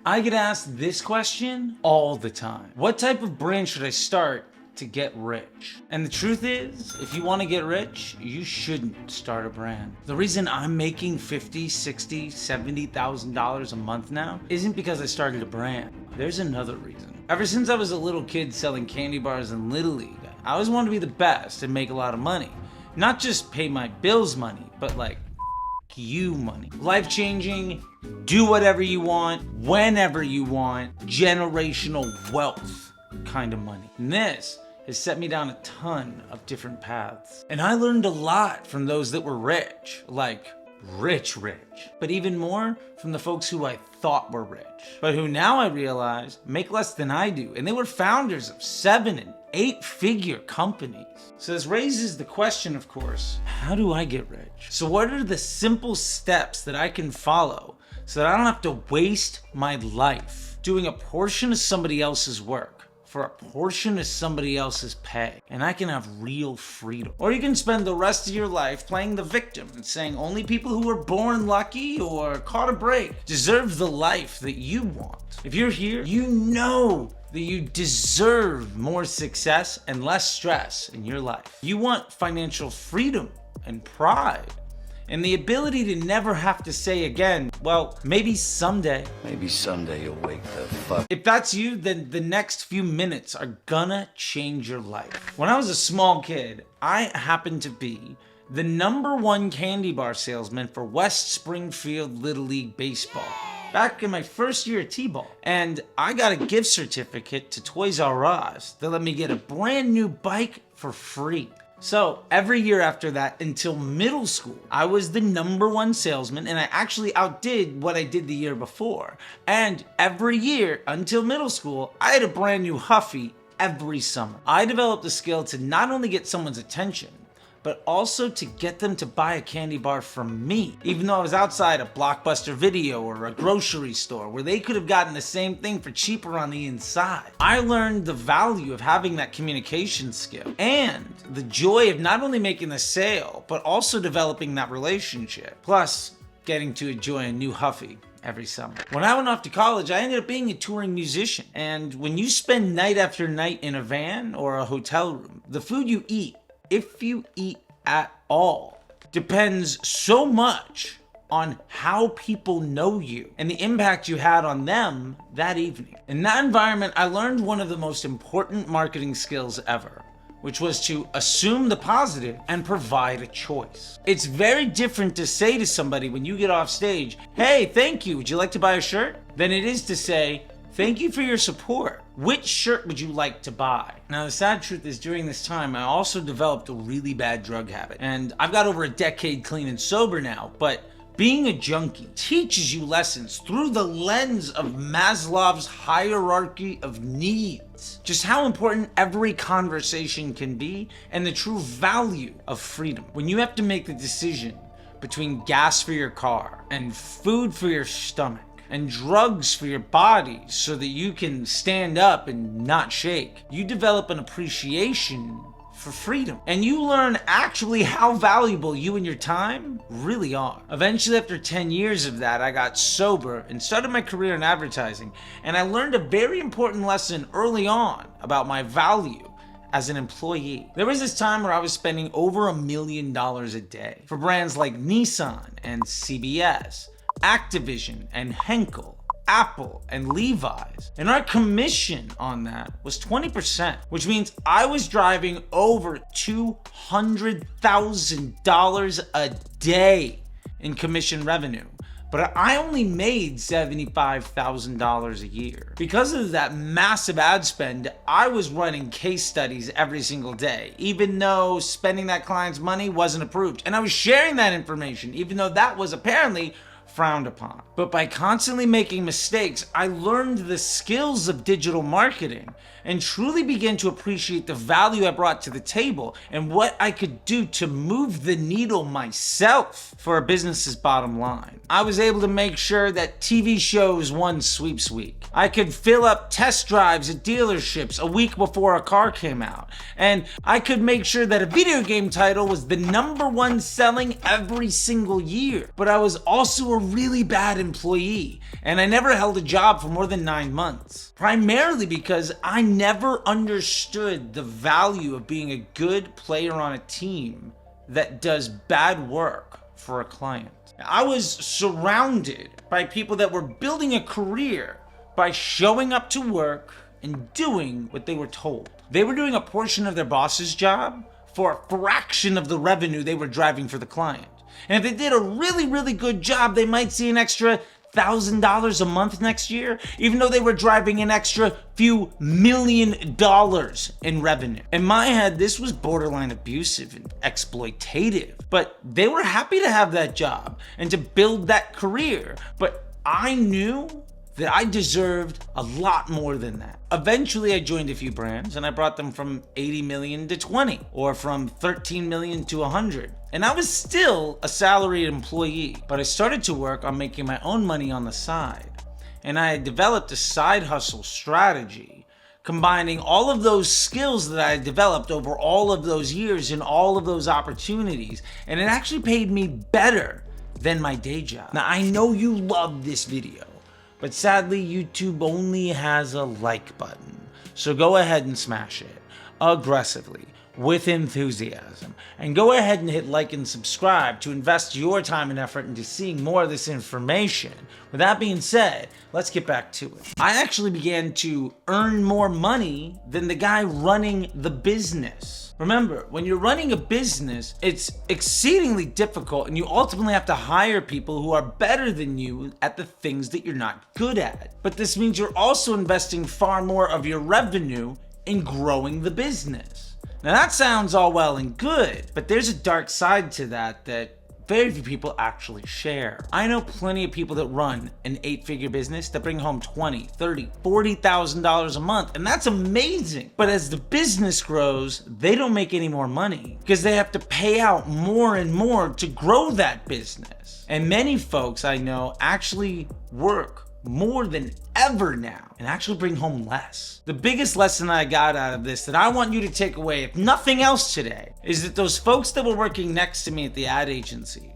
I get asked this question all the time. What type of brand should I start to get rich? And the truth is, if you want to get rich, you shouldn't start a brand. The reason I'm making $50, $60, $70,000 a month now isn't because I started a brand. There's another reason. Ever since I was a little kid selling candy bars in Little League, I always wanted to be the best and make a lot of money. Not just pay my bills money, but like you money. Life-changing, do whatever you want, whenever you want, generational wealth kind of money. And this has set me down a ton of different paths. And I learned a lot from those that were rich, like rich, but even more from the folks who I thought were rich, but who now I realize make less than I do. And they were founders of 7- and 8-figure companies. So this raises the question, of course, how do I get rich? So what are the simple steps that I can follow so that I don't have to waste my life doing a portion of somebody else's work for a portion of somebody else's pay, and I can have real freedom? Or you can spend the rest of your life playing the victim and saying only people who were born lucky or caught a break deserve the life that you want. If you're here, you know that you deserve more success and less stress in your life. You want financial freedom and pride, and the ability to never have to say again, well, maybe someday. Maybe someday you'll wake the fuck. If that's you, then the next few minutes are gonna change your life. When I was a small kid, I happened to be the #1 candy bar salesman for West Springfield Little League Baseball back in my first year at T-ball. And I got a gift certificate to Toys R Us that let me get a brand new bike for free. So every year after that until middle school, I was the #1 salesman, and I actually outdid what I did the year before. And every year until middle school, I had a brand new Huffy every summer. I developed the skill to not only get someone's attention, but also to get them to buy a candy bar from me, even though I was outside a Blockbuster Video or a grocery store where they could have gotten the same thing for cheaper on the inside. I learned the value of having that communication skill and the joy of not only making the sale, but also developing that relationship, plus getting to enjoy a new Huffy every summer. When I went off to college, I ended up being a touring musician. And when you spend night after night in a van or a hotel room, the food you eat, if you eat at all, depends so much on how people know you and the impact you had on them that evening. In that environment, I learned one of the most important marketing skills ever, which was to assume the positive and provide a choice. It's very different to say to somebody when you get off stage, hey, thank you, would you like to buy a shirt? Than it is to say, thank you for your support. Which shirt would you like to buy? Now, the sad truth is during this time, I also developed a really bad drug habit. And I've got over a decade clean and sober now, but being a junkie teaches you lessons through the lens of Maslow's hierarchy of needs. Just how important every conversation can be and the true value of freedom. When you have to make the decision between gas for your car and food for your stomach, and drugs for your body so that you can stand up and not shake, you develop an appreciation for freedom. And you learn actually how valuable you and your time really are. Eventually, after 10 years of that, I got sober and started my career in advertising. And I learned a very important lesson early on about my value as an employee. There was this time where I was spending over $1 million a day for brands like Nissan and CBS, Activision and Henkel, Apple and Levi's. And our commission on that was 20%, which means I was driving over $200,000 a day in commission revenue. But I only made $75,000 a year. Because of that massive ad spend, I was running case studies every single day, even though spending that client's money wasn't approved. And I was sharing that information, even though that was apparently frowned upon. But by constantly making mistakes, I learned the skills of digital marketing and truly began to appreciate the value I brought to the table and what I could do to move the needle myself for a business's bottom line. I was able to make sure that TV shows won Sweeps Week. I could fill up test drives at dealerships a week before a car came out. And I could make sure that a video game title was the #1 selling every single year. But I was also a really bad employee, and I never held a job for more than 9 months. Primarily because I never understood the value of being a good player on a team that does bad work for a client. I was surrounded by people that were building a career by showing up to work and doing what they were told. They were doing a portion of their boss's job for a fraction of the revenue they were driving for the client. And if they did a really, really good job, they might see an extra $1,000 a month next year, even though they were driving an extra few $1 million in revenue. In my head, this was borderline abusive and exploitative, but they were happy to have that job and to build that career. But I knew that I deserved a lot more than that. Eventually, I joined a few brands and I brought them from 80 million to 20, or from 13 million to 100. And I was still a salaried employee, but I started to work on making my own money on the side. And I had developed a side hustle strategy, combining all of those skills that I had developed over all of those years and all of those opportunities. And it actually paid me better than my day job. Now, I know you love this video, but sadly, YouTube only has a like button. So go ahead and smash it aggressively, with enthusiasm. And go ahead and hit like and subscribe to invest your time and effort into seeing more of this information. With that being said, let's get back to it. I actually began to earn more money than the guy running the business. Remember, when you're running a business, it's exceedingly difficult, and you ultimately have to hire people who are better than you at the things that you're not good at. But this means you're also investing far more of your revenue in growing the business. Now that sounds all well and good, but there's a dark side to that very few people actually share. I know plenty of people that run an 8-figure business that bring home $20,000, $30,000, $40,000 a month, and that's amazing. But as the business grows, they don't make any more money because they have to pay out more and more to grow that business. And many folks I know actually work more than ever now and actually bring home less. The biggest lesson I got out of this that I want you to take away, if nothing else today, is that those folks that were working next to me at the ad agencies,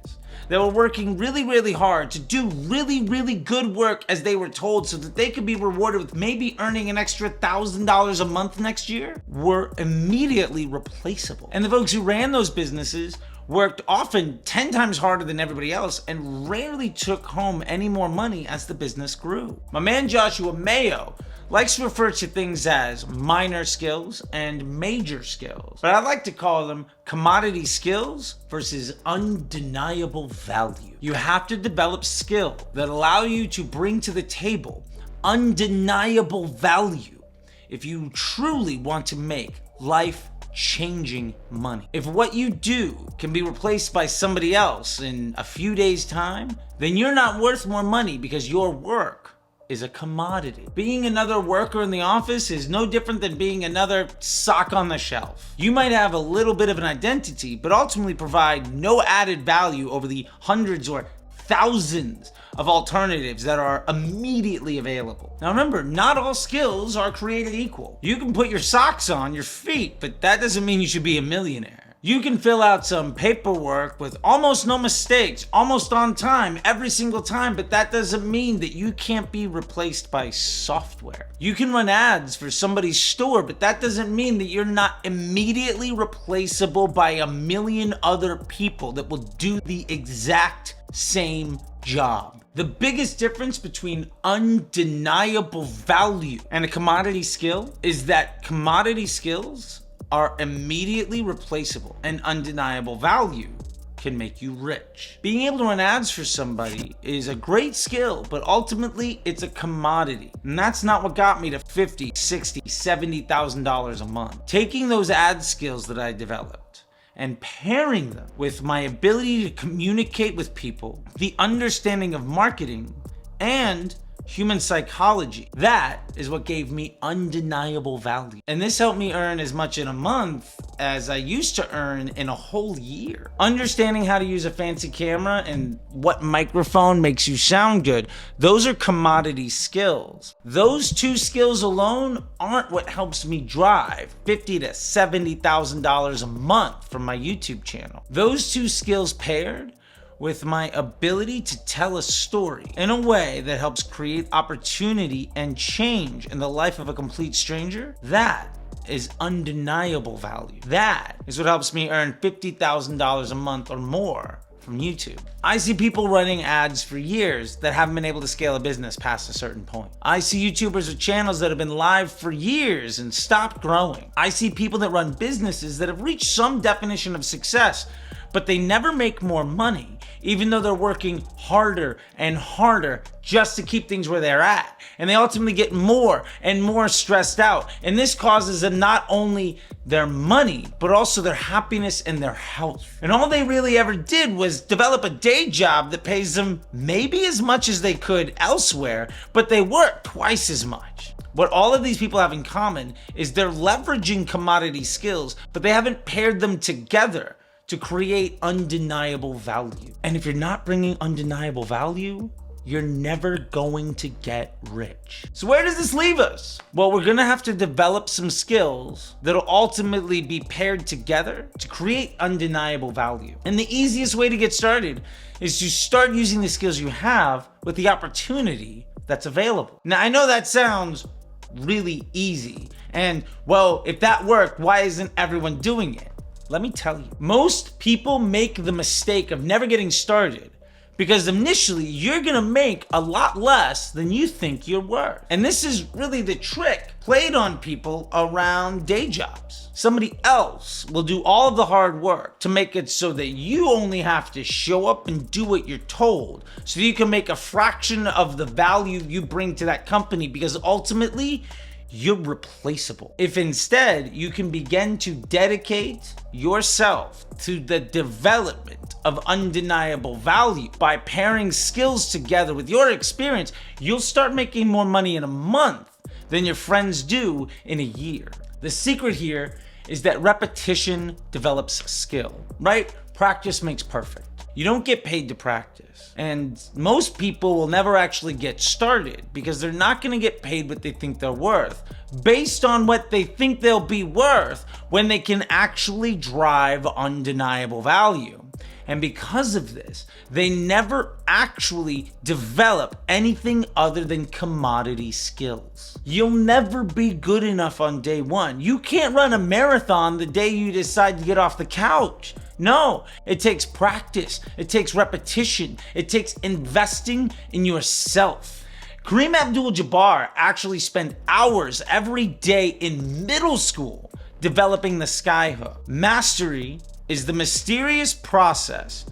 that were working really, really hard to do really, really good work as they were told so that they could be rewarded with maybe earning an extra $1,000 a month next year, were immediately replaceable. And the folks who ran those businesses worked often 10 times harder than everybody else and rarely took home any more money as the business grew. My man Joshua Mayo likes to refer to things as minor skills and major skills, but I like to call them commodity skills versus undeniable value. You have to develop skills that allow you to bring to the table undeniable value if you truly want to make life-changing money. If what you do can be replaced by somebody else in a few days' time, then you're not worth more money because your work is a commodity. Being another worker in the office is no different than being another sock on the shelf. You might have a little bit of an identity, but ultimately provide no added value over the hundreds or thousands of alternatives that are immediately available. Now remember, not all skills are created equal. You can put your socks on your feet, but that doesn't mean you should be a millionaire. You can fill out some paperwork with almost no mistakes, almost on time, every single time, but that doesn't mean that you can't be replaced by software. You can run ads for somebody's store, but that doesn't mean that you're not immediately replaceable by a million other people that will do the exact same job. The biggest difference between undeniable value and a commodity skill is that commodity skills are immediately replaceable, and undeniable value can make you rich. Being able to run ads for somebody is a great skill, but ultimately it's a commodity. And that's not what got me to $50,000, $60,000, $70,000 a month. Taking those ad skills that I developed and pairing them with my ability to communicate with people, the understanding of marketing, and human psychology. That is what gave me undeniable value. And this helped me earn as much in a month as I used to earn in a whole year. Understanding how to use a fancy camera and what microphone makes you sound good, those are commodity skills. Those two skills alone aren't what helps me drive $50,000 to $70,000 a month from my YouTube channel. Those two skills paired with my ability to tell a story in a way that helps create opportunity and change in the life of a complete stranger, that is undeniable value. That is what helps me earn $50,000 a month or more from YouTube. I see people running ads for years that haven't been able to scale a business past a certain point. I see YouTubers with channels that have been live for years and stopped growing. I see people that run businesses that have reached some definition of success, but they never make more money, even though they're working harder and harder just to keep things where they're at. And they ultimately get more and more stressed out. And this causes them not only their money, but also their happiness and their health. And all they really ever did was develop a day job that pays them maybe as much as they could elsewhere, but they work twice as much. What all of these people have in common is they're leveraging commodity skills, but they haven't paired them together to create undeniable value. And if you're not bringing undeniable value, you're never going to get rich. So where does this leave us? Well, we're gonna have to develop some skills that'll ultimately be paired together to create undeniable value. And the easiest way to get started is to start using the skills you have with the opportunity that's available. Now, I know that sounds really easy. And well, if that worked, why isn't everyone doing it? Let me tell you, most people make the mistake of never getting started because initially you're gonna make a lot less than you think you're worth. And this is really the trick played on people around day jobs. Somebody else will do all of the hard work to make it so that you only have to show up and do what you're told so you can make a fraction of the value you bring to that company, because ultimately you're replaceable. If instead you can begin to dedicate yourself to the development of undeniable value by pairing skills together with your experience, you'll start making more money in a month than your friends do in a year. The secret here is that repetition develops skill, right? Practice makes perfect. You don't get paid to practice. And most people will never actually get started because they're not gonna get paid what they think they're worth based on what they think they'll be worth when they can actually drive undeniable value. And because of this, they never actually develop anything other than commodity skills. You'll never be good enough on day one. You can't run a marathon the day you decide to get off the couch. No, it takes practice, it takes repetition, it takes investing in yourself. Kareem Abdul-Jabbar actually spent hours every day in middle school developing the skyhook. Mastery is the mysterious process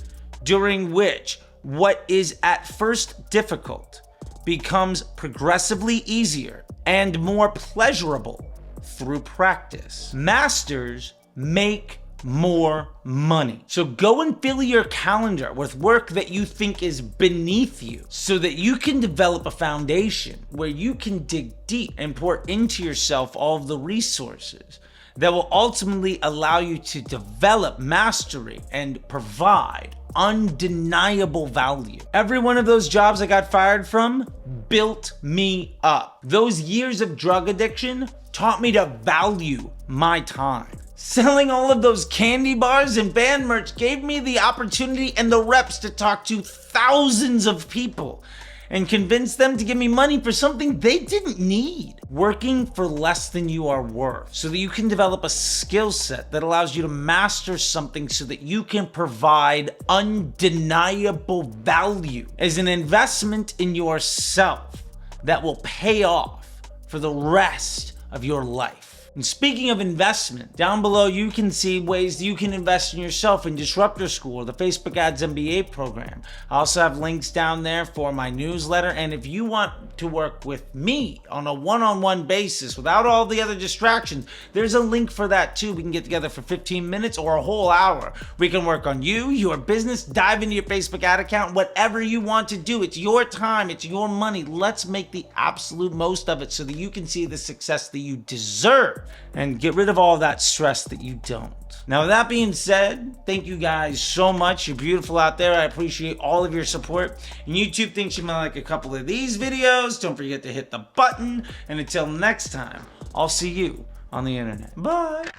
during which what is at first difficult becomes progressively easier and more pleasurable through practice. Masters make more money. So go and fill your calendar with work that you think is beneath you so that you can develop a foundation where you can dig deep and pour into yourself all of the resources that will ultimately allow you to develop mastery and provide undeniable value. Every one of those jobs I got fired from built me up. Those years of drug addiction taught me to value my time. Selling all of those candy bars and band merch gave me the opportunity and the reps to talk to thousands of people and convince them to give me money for something they didn't need. Working for less than you are worth so that you can develop a skill set that allows you to master something so that you can provide undeniable value as an investment in yourself that will pay off for the rest of your life. And speaking of investment, down below you can see ways that you can invest in yourself in Disruptor School, the Facebook Ads MBA program. I also have links down there for my newsletter, and if you want to work with me on a one-on-one basis without all the other distractions, there's a link for that too. We can get together for 15 minutes or a whole hour. We can work on you, your business, dive into your Facebook ad account, whatever you want to do. It's your time, it's your money. Let's make the absolute most of it so that you can see the success that you deserve and get rid of all that stress that you don't. Now, with that being said, thank you guys so much. You're beautiful out there. I appreciate all of your support. And YouTube thinks you might like a couple of these videos. Don't forget to hit the button. And until next time, I'll see you on the internet. Bye.